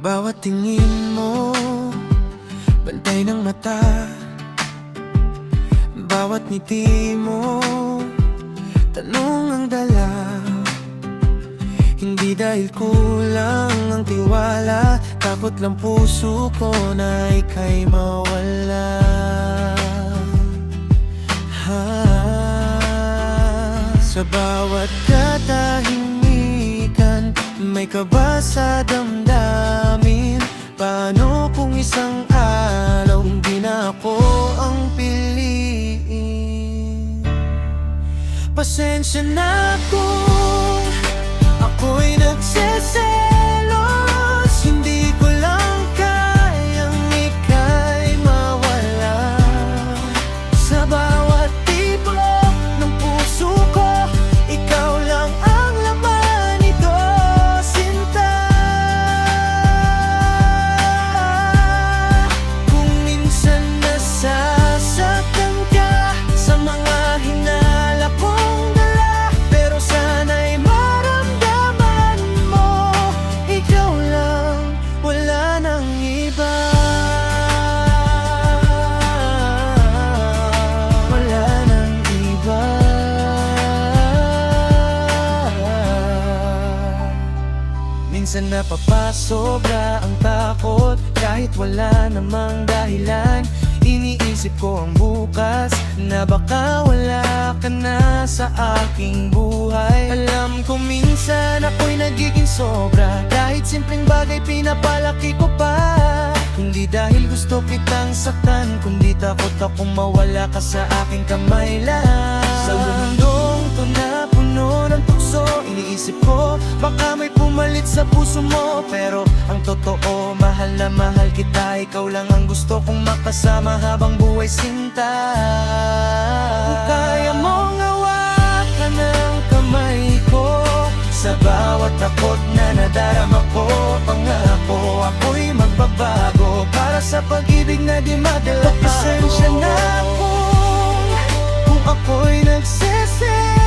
Bawat tingin mo, bantay ng mata. Bawat ngiti mo, tanong ang dala. Hindi dahil kulang ang tiwala, takot lang puso ko na ika'y mawala. Sa bawat katahimikan, may kaba sa damdamin. Paano kung isang araw hindi na ako ang piliin? Pasensya na kung ako'y nagseselos. Hindi ko lang kayang ika'y mawala. Sa bawat tibok ng puso ko, ikaw lang ang laman nito, sinta. Kung minsan nasasaktan ka sa mga hinala kong dala, pero sana'y maramdaman mo, ikaw lang, wala nang iba. Wala nang iba. Minsan napapasobra ang takot, kahit wala namang dahilan. Iniisip ko ang bukas, na baka wala ka na sa aking buhay. Alam ko minsan ako'y nagiging sobra, kahit simpleng bagay pinapalaki ko pa. Hindi dahil gusto kitang saktan, kundi takot akong mawala ka sa aking kamay lang. Sa mundong to na puno ng tukso, iniisip ko baka may pumalit sa puso mo. Pero ang totoo, mahal na mahal kita. Ikaw lang ang gusto kong makasama habang buhay, sinta. Kung kaya mong hawakan ang kamay ko, sa bawat takot na nadarama ko, pangako ako'y magbabago para sa pag-ibig na di madala. Pasensya na kung ako'y nagsese.